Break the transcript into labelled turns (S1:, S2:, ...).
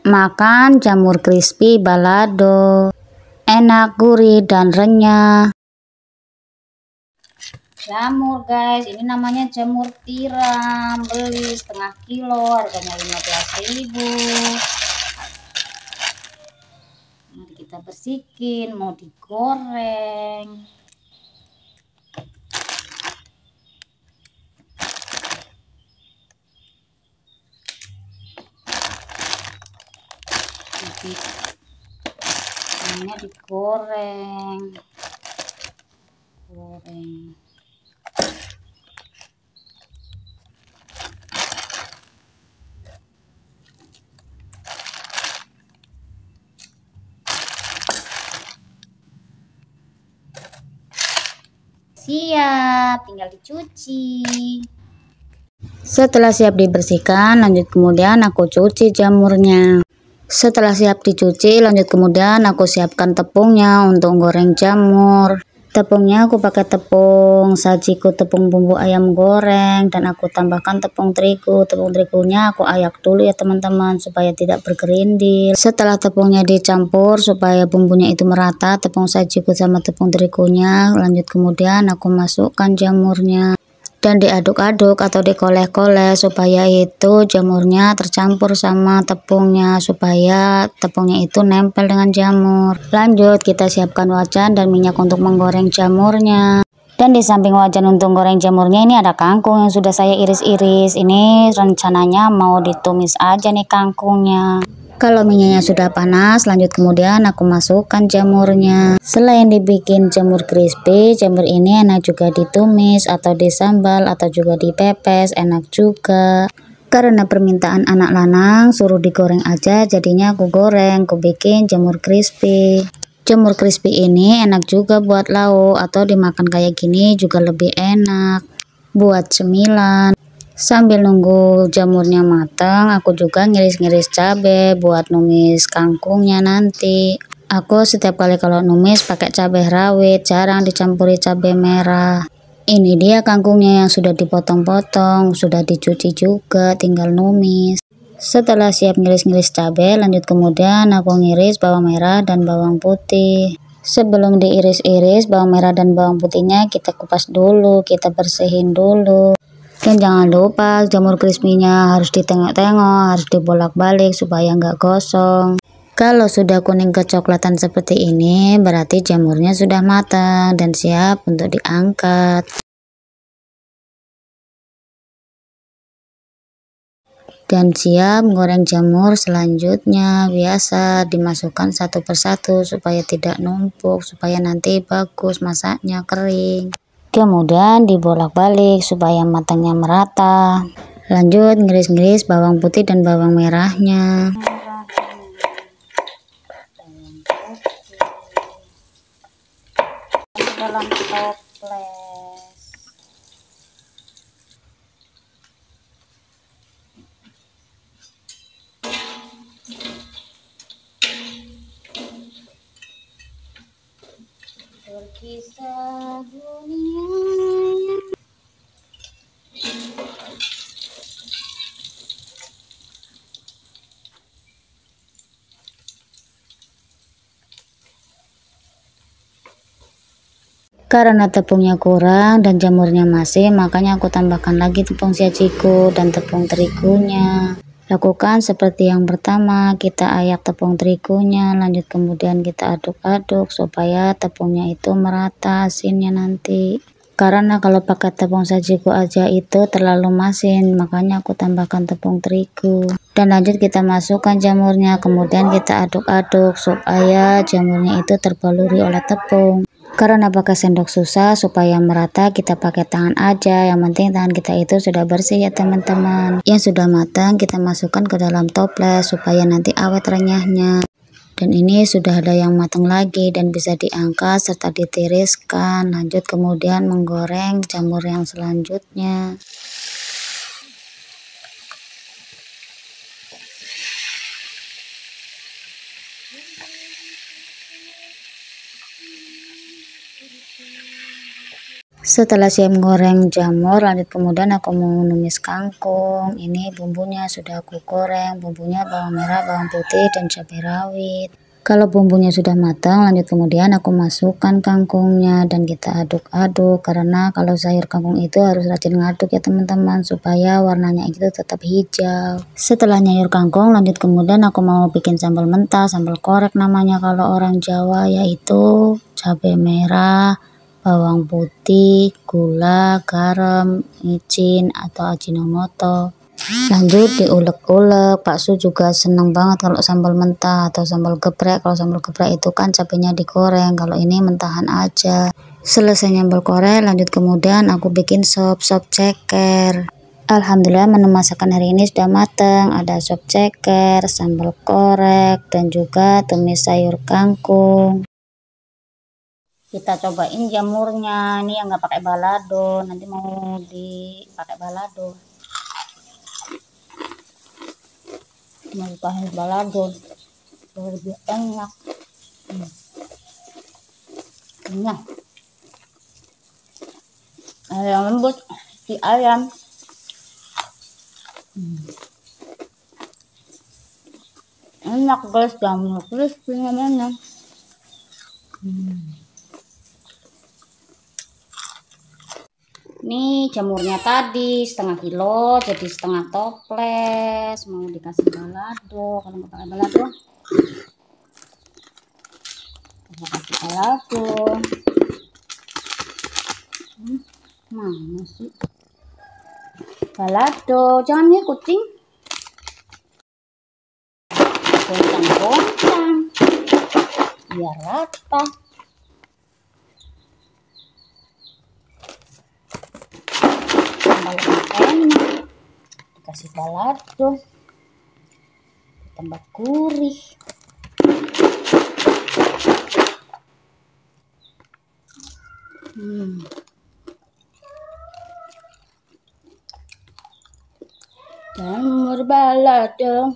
S1: Makan jamur crispy balado, enak, gurih, dan renyah. Jamur guys, ini namanya jamur tiram, beli setengah kilo, harganya 15.000. Mari kita bersihkan, mau digoreng. Ini digoreng. Siap, tinggal dicuci. Setelah siap dibersihkan, lanjut kemudian aku cuci jamurnya. Setelah siap dicuci, lanjut kemudian aku siapkan tepungnya untuk goreng jamur. Tepungnya aku pakai tepung sajiku, tepung bumbu ayam goreng, dan aku tambahkan tepung terigu. Tepung terigunya aku ayak dulu ya teman-teman, supaya tidak bergerindil. Setelah tepungnya dicampur supaya bumbunya itu merata, tepung sajiku sama tepung terigunya, lanjut kemudian aku masukkan jamurnya dan diaduk-aduk atau dikoleh-koleh supaya itu jamurnya tercampur sama tepungnya, supaya tepungnya itu nempel dengan jamur. Lanjut kita siapkan wajan dan minyak untuk menggoreng jamurnya. Dan di samping wajan untuk goreng jamurnya ini ada kangkung yang sudah saya iris-iris. Ini rencananya mau ditumis aja nih kangkungnya. Kalau minyaknya sudah panas, lanjut kemudian aku masukkan jamurnya. Selain dibikin jamur crispy, jamur ini enak juga ditumis atau disambal atau juga dipepes, enak juga. Karena permintaan anak lanang suruh digoreng aja, jadinya aku goreng, aku bikin jamur crispy. Jamur crispy ini enak juga buat lauk atau dimakan kayak gini juga lebih enak. Buat cemilan. Sambil nunggu jamurnya matang, aku juga ngiris-ngiris cabai buat numis kangkungnya nanti. Aku setiap kali kalau numis pakai cabai rawit, jarang dicampuri cabai merah. Ini dia kangkungnya yang sudah dipotong-potong, sudah dicuci juga, tinggal numis. Setelah siap ngiris-ngiris cabai, lanjut kemudian aku ngiris bawang merah dan bawang putih. Sebelum diiris-iris bawang merah dan bawang putihnya kita kupas dulu, kita bersihin dulu. Dan jangan lupa jamur crispy-nya harus ditengok-tengok, harus dibolak-balik supaya nggak gosong. Kalau sudah kuning kecoklatan seperti ini, berarti jamurnya sudah matang dan siap untuk diangkat. Dan siap goreng jamur selanjutnya, biasa dimasukkan satu persatu supaya tidak numpuk, supaya nanti bagus masaknya, kering. Kemudian dibolak-balik supaya matangnya merata. Lanjut ngiris-ngiris bawang putih dan bawang merahnya. Dalam toples. Berkisah dunia. Karena tepungnya kurang dan jamurnya masih, makanya aku tambahkan lagi tepung sajiku dan tepung terigunya. Lakukan seperti yang pertama, kita ayak tepung terigunya, lanjut kemudian kita aduk-aduk supaya tepungnya itu merata asinnya nanti. Karena kalau pakai tepung sajiku aja itu terlalu masin, makanya aku tambahkan tepung terigu. Dan lanjut kita masukkan jamurnya, kemudian kita aduk-aduk supaya jamurnya itu terbaluri oleh tepung. Karena pakai sendok susah, supaya merata kita pakai tangan aja. Yang penting tangan kita itu sudah bersih ya teman-teman. Yang sudah matang kita masukkan ke dalam toples supaya nanti awet renyahnya. Dan ini sudah ada yang matang lagi dan bisa diangkat serta ditiriskan. Lanjut kemudian menggoreng jamur yang selanjutnya. Setelah siap goreng jamur, lanjut kemudian aku mau numis kangkung. Ini bumbunya sudah aku goreng, bumbunya bawang merah, bawang putih, dan cabai rawit. Kalau bumbunya sudah matang, lanjut kemudian aku masukkan kangkungnya dan kita aduk-aduk, karena kalau sayur kangkung itu harus rajin ngaduk ya teman-teman, supaya warnanya itu tetap hijau. Setelah nyayur kangkung, lanjut kemudian aku mau bikin sambal mentah, sambal korek namanya kalau orang Jawa, yaitu cabai merah, bawang putih, gula, garam, micin atau ajinomoto. Lanjut diulek-ulek. Bakso juga seneng banget kalau sambal mentah atau sambal geprek. Kalau sambal geprek itu kan cabenya digoreng, kalau ini mentahan aja. Selesai nyambal korek, lanjut kemudian aku bikin sop ceker. Alhamdulillah menu masakan hari ini sudah matang. Ada sop ceker, sambal korek, dan juga tumis sayur kangkung. Kita cobain jamurnya, ini yang nggak pakai balado, nanti mau dipakai balado. Mau pakai balado lebih enak. Enak. Ayam lembut, si ayam. Enak guys, jamur crispy namanya. Nih jamurnya tadi setengah kilo, jadi setengah toples. Mau dikasih balado, kalau nggak pakai balado, kita kasih balado. Mana sih balado? Jangan ya kucing. Goncang-goncang biar rata. Sambal enak, dikasih balado tambah gurih. Jamur balado.